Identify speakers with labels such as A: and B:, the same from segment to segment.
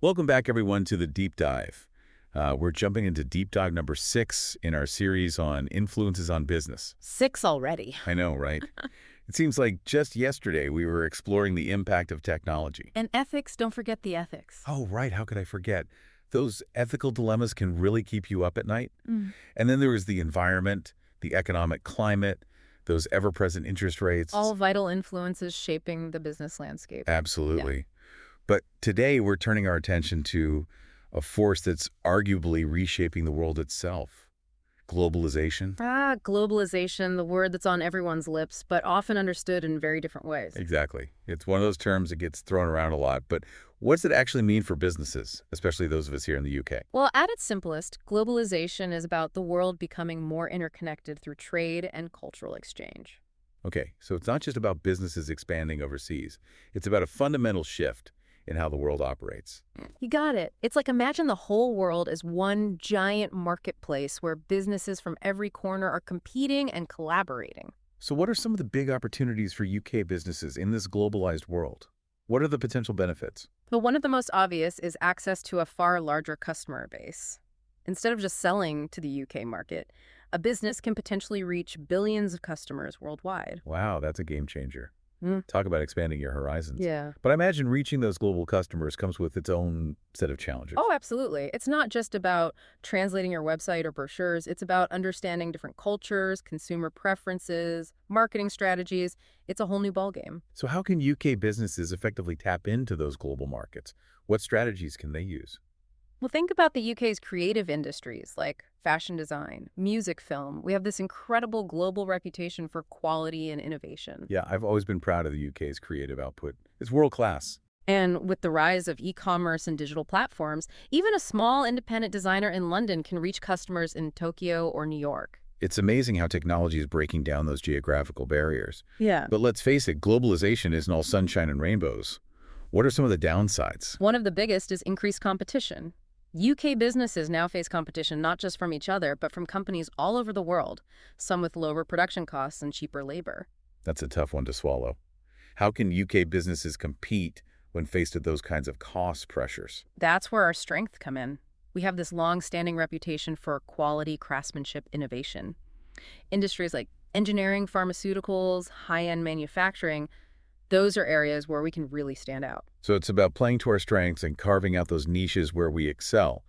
A: Welcome back, everyone, to the Deep Dive. We're jumping into Deep Dive number 6 in our series on influences on business.
B: 6 already.
A: I know, right? It seems like just yesterday we were exploring the impact of technology.
B: And ethics, don't forget the ethics.
A: Oh, right. How could I forget? Those ethical dilemmas can really keep you up at night.
B: Mm.
A: And then there was the environment, the economic climate, those ever-present interest rates.
B: All vital influences shaping the business landscape.
A: Absolutely.
B: Yeah.
A: But today we're turning our attention to a force that's arguably reshaping the world itself. Globalization.
B: Globalization, the word that's on everyone's lips, but often understood in very different ways.
A: Exactly. It's one of those terms that gets thrown around a lot, but what does it actually mean for businesses, especially those of us here in the UK?
B: Well, at its simplest, globalization is about the world becoming more interconnected through trade and cultural exchange.
A: Okay, so it's not just about businesses expanding overseas. It's about a fundamental shift in how the world operates.
B: You got it. It's like imagine the whole world as one giant marketplace where businesses from every corner are competing and collaborating.
A: So what are some of the big opportunities for UK businesses in this globalized world? What are the potential benefits?
B: But one of the most obvious is access to a far larger customer base. Instead of just selling to the UK market, a business can potentially reach billions of customers worldwide.
A: Wow, that's a game changer.
B: Mm.
A: Talk about expanding your horizons.
B: Yeah.
A: But I imagine reaching those global customers comes with its own set of challenges.
B: Oh, absolutely. It's not just about translating your website or brochures. It's about understanding different cultures, consumer preferences, marketing strategies. It's a whole new ballgame.
A: So how can UK businesses effectively tap into those global markets? What strategies can they use?
B: Well, think about the UK's creative industries like fashion design, music, film. We have this incredible global reputation for quality and innovation.
A: Yeah, I've always been proud of the UK's creative output. It's world-class.
B: And with the rise of e-commerce and digital platforms, even a small independent designer in London can reach customers in Tokyo or New York.
A: It's amazing how technology is breaking down those geographical barriers.
B: Yeah.
A: But let's face it, globalization isn't all sunshine and rainbows. What are some of the downsides?
B: One of the biggest is increased competition. UK businesses now face competition not just from each other, but from companies all over the world, some with lower production costs and cheaper labor.
A: That's a tough one to swallow. How can UK businesses compete when faced with those kinds of cost pressures?
B: That's where our strengths come in. We have this long-standing reputation for quality, craftsmanship, innovation. Industries like engineering, pharmaceuticals, high-end manufacturing, those are areas where we can really stand out.
A: So it's about playing to our strengths and carving out those niches where we excel.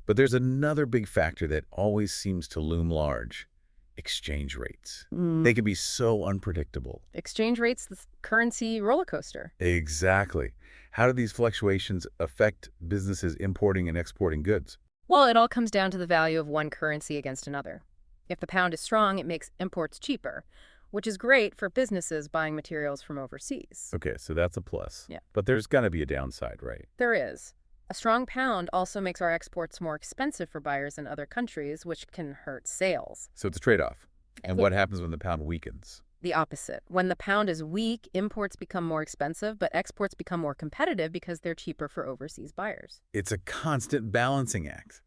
A: But there's another big factor that always seems to loom large: exchange rates. They can be so unpredictable.
B: Exchange rates, the currency roller coaster.
A: Exactly. How do these fluctuations affect businesses importing and exporting goods?
B: Well, it all comes down to the value of one currency against another. If the pound is strong, it makes imports cheaper, which is great for businesses buying materials from overseas.
A: Okay, so that's a plus.
B: Yeah.
A: But there's got to be a downside, right?
B: There is. A strong pound also makes our exports more expensive for buyers in other countries, which can hurt sales.
A: So it's a trade-off. And
B: Yeah.
A: what happens when the pound weakens?
B: The opposite. When the pound is weak, imports become more expensive, but exports become more competitive because they're cheaper for overseas buyers.
A: It's a constant balancing act.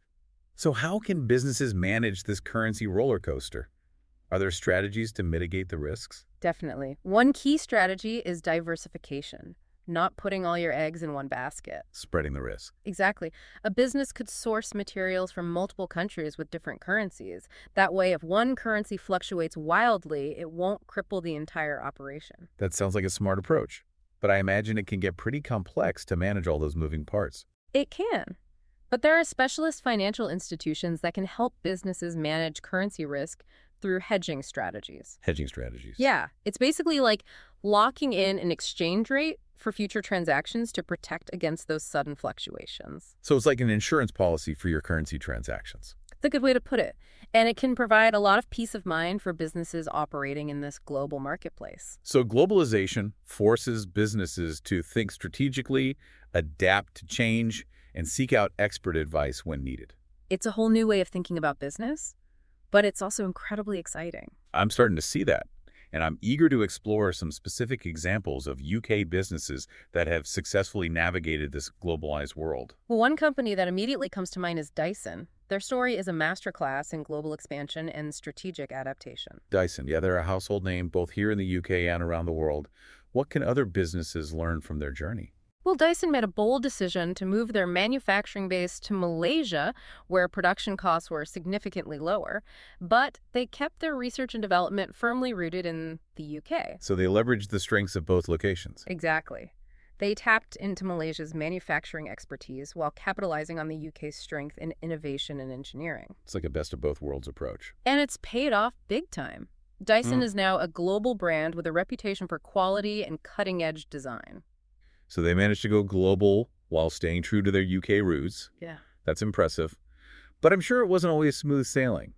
A: So how can businesses manage this currency roller coaster? Are there strategies to mitigate the risks?
B: Definitely. One key strategy is diversification, not putting all your eggs in one basket.
A: Spreading the risk.
B: Exactly. A business could source materials from multiple countries with different currencies. That way, if one currency fluctuates wildly, it won't cripple the entire operation.
A: That sounds like a smart approach. But I imagine it can get pretty complex to manage all those moving parts.
B: It can. But there are specialist financial institutions that can help businesses manage currency risk through hedging strategies.
A: Hedging strategies.
B: Yeah, it's basically like locking in an exchange rate for future transactions to protect against those sudden fluctuations.
A: So it's like an insurance policy for your currency transactions.
B: It's a good way to put it. And it can provide a lot of peace of mind for businesses operating in this global marketplace.
A: So globalization forces businesses to think strategically, adapt to change, and seek out expert advice when needed.
B: It's a whole new way of thinking about business, but it's also incredibly exciting.
A: I'm starting to see that, and I'm eager to explore some specific examples of UK businesses that have successfully navigated this globalized world.
B: Well, one company that immediately comes to mind is Dyson. Their story is a masterclass in global expansion and strategic adaptation.
A: Dyson, yeah, they're a household name both here in the UK and around the world. What can other businesses learn from their journey?
B: Well, Dyson made a bold decision to move their manufacturing base to Malaysia, where production costs were significantly lower, but they kept their research and development firmly rooted in the UK.
A: So they leveraged the strengths of both locations.
B: Exactly. They tapped into Malaysia's manufacturing expertise while capitalizing on the UK's strength in innovation and engineering.
A: It's like a best of both worlds approach.
B: And it's paid off big time. Dyson is now a global brand with a reputation for quality and cutting-edge design.
A: So they managed to go global while staying true to their UK roots.
B: Yeah.
A: That's impressive. But I'm sure it wasn't always smooth sailing.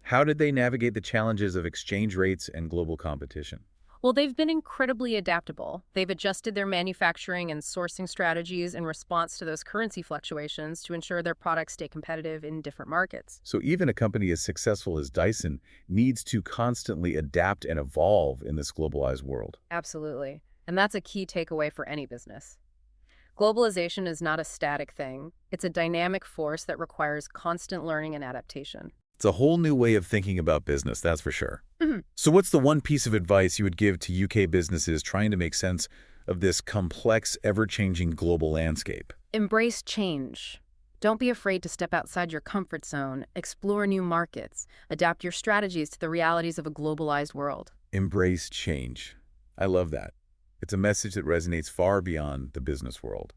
A: How did they navigate the challenges of exchange rates and global competition?
B: Well, they've been incredibly adaptable. They've adjusted their manufacturing and sourcing strategies in response to those currency fluctuations to ensure their products stay competitive in different markets.
A: So even a company as successful as Dyson needs to constantly adapt and evolve in this globalized world.
B: Absolutely. And that's a key takeaway for any business. Globalization is not a static thing. It's a dynamic force that requires constant learning and adaptation.
A: It's a whole new way of thinking about business, that's for sure.
B: Mhm.
A: So what's the one piece of advice you would give to UK businesses trying to make sense of this complex, ever-changing global landscape?
B: Embrace change. Don't be afraid to step outside your comfort zone, explore new markets, adapt your strategies to the realities of a globalized world.
A: Embrace change. I love that. It's a message that resonates far beyond the business world.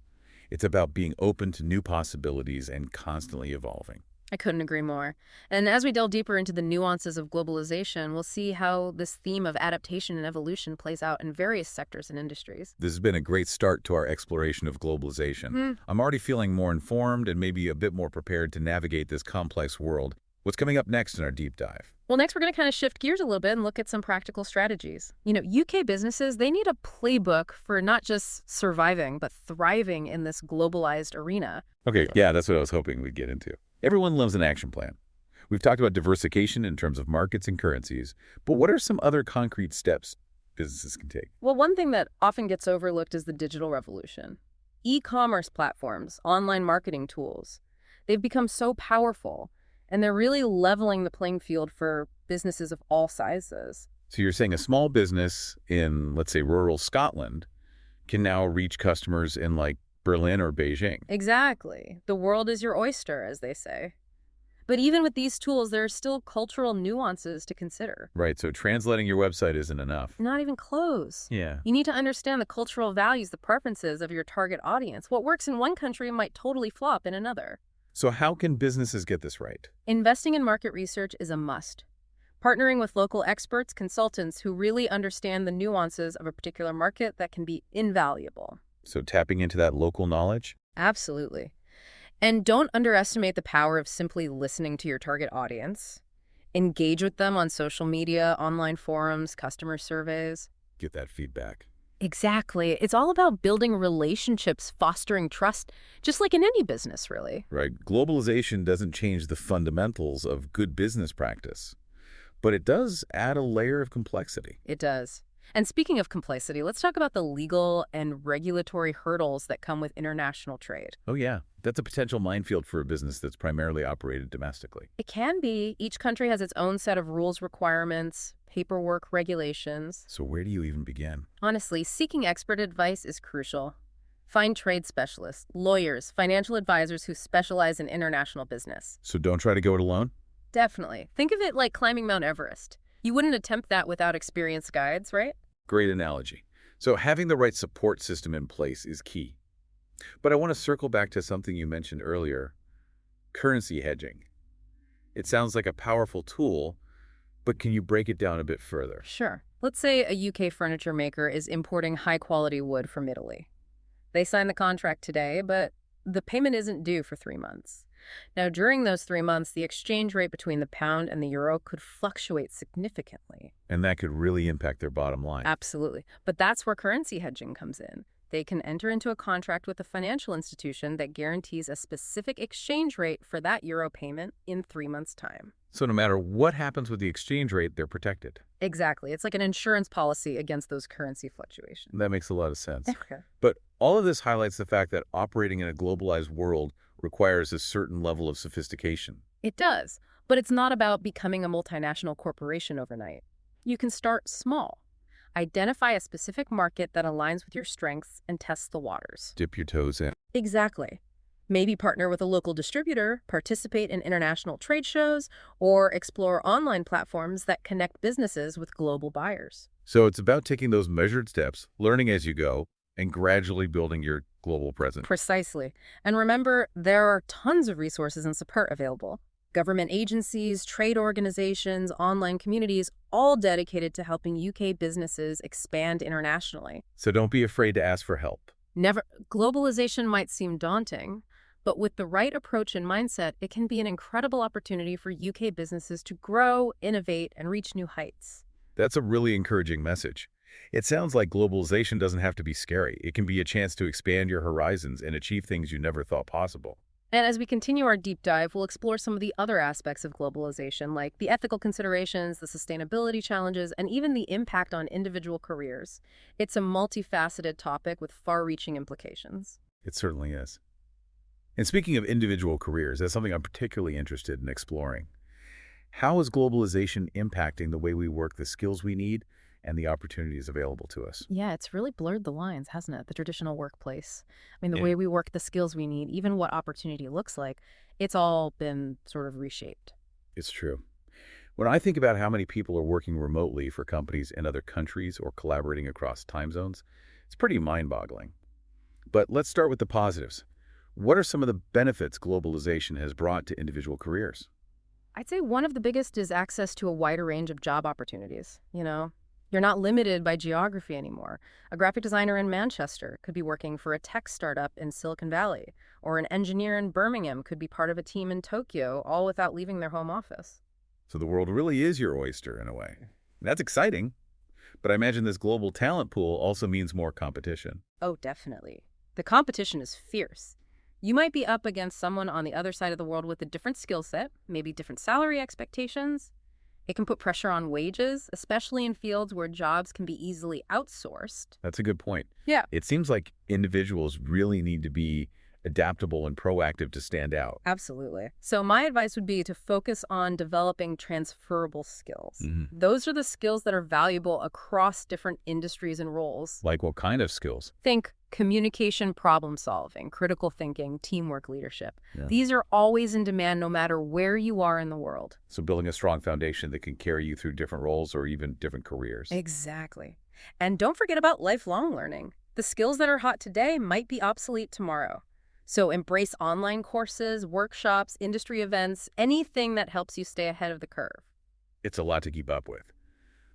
A: It's about being open to new possibilities and constantly evolving.
B: I couldn't agree more. And as we delve deeper into the nuances of globalization, we'll see how this theme of adaptation and evolution plays out in various sectors and industries.
A: This has been a great start to our exploration of globalization. I'm already feeling more informed and maybe a bit more prepared to navigate this complex world. What's coming up next in our deep dive?
B: Well, next we're going to kind of shift gears a little bit and look at some practical strategies. UK businesses, they need a playbook for not just surviving, but thriving in this globalized arena.
A: Okay, yeah, that's what I was hoping we'd get into. Everyone loves an action plan. We've talked about diversification in terms of markets and currencies, but what are some other concrete steps businesses can take?
B: Well, one thing that often gets overlooked is the digital revolution. E-commerce platforms, online marketing tools, they've become so powerful, and they're really leveling the playing field for businesses of all sizes.
A: So you're saying a small business in, let's say, rural Scotland can now reach customers in like Berlin or Beijing.
B: Exactly. The world is your oyster, as they say. But even with these tools, there are still cultural nuances to consider.
A: Right, so translating your website isn't enough.
B: Not even close.
A: Yeah.
B: You need to understand the cultural values, the preferences of your target audience. What works in one country might totally flop in another.
A: So how can businesses get this right?
B: Investing in market research is a must. Partnering with local experts, consultants who really understand the nuances of a particular market, that can be invaluable.
A: So tapping into that local knowledge?
B: Absolutely. And don't underestimate the power of simply listening to your target audience. Engage with them on social media, online forums, customer surveys.
A: Get that feedback.
B: Exactly. It's all about building relationships, fostering trust, just like in any business, really.
A: Right. Globalization doesn't change the fundamentals of good business practice, but it does add a layer of complexity.
B: It does. And speaking of complexity, let's talk about the legal and regulatory hurdles that come with international trade.
A: Oh, yeah. That's a potential minefield for a business that's primarily operated domestically.
B: It can be. Each country has its own set of rules, requirements, paperwork, regulations.
A: So where do you even begin?
B: Honestly, seeking expert advice is crucial. Find trade specialists, lawyers, financial advisors who specialize in international business.
A: So don't try to go it alone?
B: Definitely. Think of it like climbing Mount Everest. You wouldn't attempt that without experienced guides, right?
A: Great analogy. So having the right support system in place is key. But I want to circle back to something you mentioned earlier, currency hedging. It sounds like a powerful tool, but can you break it down a bit further?
B: Sure. Let's say a UK furniture maker is importing high-quality wood from Italy. They sign the contract today, but the payment isn't due for 3 months. Now, during those 3 months, the exchange rate between the pound and the euro could fluctuate significantly.
A: And that could really impact their bottom line.
B: Absolutely. But that's where currency hedging comes in. They can enter into a contract with a financial institution that guarantees a specific exchange rate for that euro payment in 3 months' time.
A: So no matter what happens with the exchange rate, they're protected.
B: Exactly. It's like an insurance policy against those currency fluctuations.
A: That makes a lot of sense.
B: Okay.
A: But all of this highlights the fact that operating in a globalized world requires a certain level of sophistication.
B: It does. But it's not about becoming a multinational corporation overnight. You can start small. Identify a specific market that aligns with your strengths and test the waters.
A: Dip your toes in.
B: Exactly. Maybe partner with a local distributor, participate in international trade shows, or explore online platforms that connect businesses with global buyers.
A: So it's about taking those measured steps, learning as you go, and gradually building your global presence.
B: Precisely. And remember, there are tons of resources and support available. Government agencies, trade organizations, online communities, all dedicated to helping UK businesses expand internationally.
A: So don't be afraid to ask for help.
B: Globalization might seem daunting, but with the right approach and mindset, it can be an incredible opportunity for UK businesses to grow, innovate, and reach new heights.
A: That's a really encouraging message. It sounds like globalization doesn't have to be scary. It can be a chance to expand your horizons and achieve things you never thought possible.
B: And as we continue our deep dive, we'll explore some of the other aspects of globalization, like the ethical considerations, the sustainability challenges, and even the impact on individual careers. It's a multifaceted topic with far-reaching implications.
A: It certainly is. And speaking of individual careers, that's something I'm particularly interested in exploring. How is globalization impacting the way we work, the skills we need, and the opportunities available to us?
B: Yeah, it's really blurred the lines, hasn't it? The traditional workplace. I mean, the
A: Yeah.
B: way we work, the skills we need, even what opportunity looks like, it's all been sort of reshaped.
A: It's true. When I think about how many people are working remotely for companies in other countries or collaborating across time zones, it's pretty mind-boggling. But let's start with the positives. What are some of the benefits globalization has brought to individual careers?
B: I'd say one of the biggest is access to a wider range of job opportunities. You're not limited by geography anymore. A graphic designer in Manchester could be working for a tech startup in Silicon Valley, or an engineer in Birmingham could be part of a team in Tokyo, all without leaving their home office.
A: So the world really is your oyster in a way. That's exciting. But I imagine this global talent pool also means more competition.
B: Oh, definitely. The competition is fierce. You might be up against someone on the other side of the world with a different skill set, maybe different salary expectations. It can put pressure on wages, especially in fields where jobs can be easily outsourced.
A: That's a good point.
B: Yeah.
A: It seems like individuals really need to be adaptable and proactive to stand out.
B: Absolutely. So my advice would be to focus on developing transferable skills. Those are the skills that are valuable across different industries and roles.
A: Like what kind of skills?
B: Think communication, problem solving, critical thinking, teamwork, leadership.
A: Yeah.
B: These are always in demand no matter where you are in the world.
A: So building a strong foundation that can carry you through different roles or even different careers.
B: Exactly. And don't forget about lifelong learning. The skills that are hot today might be obsolete tomorrow. So embrace online courses, workshops, industry events, anything that helps you stay ahead of the curve.
A: It's a lot to keep up with.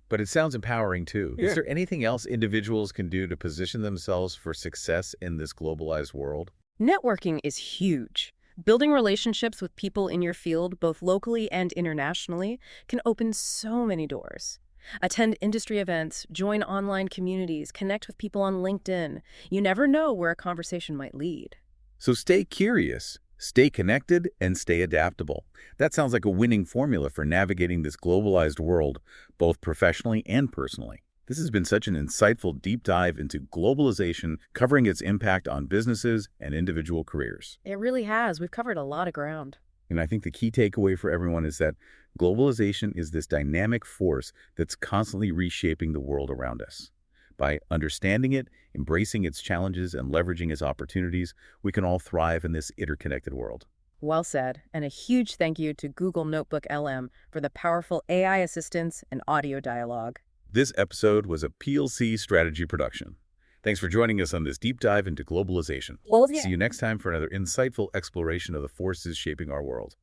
A: But it sounds empowering too.
B: Yeah.
A: Is there anything else individuals can do to position themselves for success in this globalized world?
B: Networking is huge. Building relationships with people in your field, both locally and internationally, can open so many doors. Attend industry events, join online communities, connect with people on LinkedIn. You never know where a conversation might lead.
A: So stay curious, stay connected, and stay adaptable. That sounds like a winning formula for navigating this globalized world, both professionally and personally. This has been such an insightful deep dive into globalization, covering its impact on businesses and individual careers.
B: It really has. We've covered a lot of ground.
A: And I think the key takeaway for everyone is that globalization is this dynamic force that's constantly reshaping the world around us. By understanding it, embracing its challenges, and leveraging its opportunities, we can all thrive in this interconnected world.
B: Well said. And a huge thank you to Google Notebook LM for the powerful AI assistance and audio dialogue.
A: This episode was a PEELC Strategy Production. Thanks for joining us on this deep dive into globalization. See you next time for another insightful exploration of the forces shaping our world.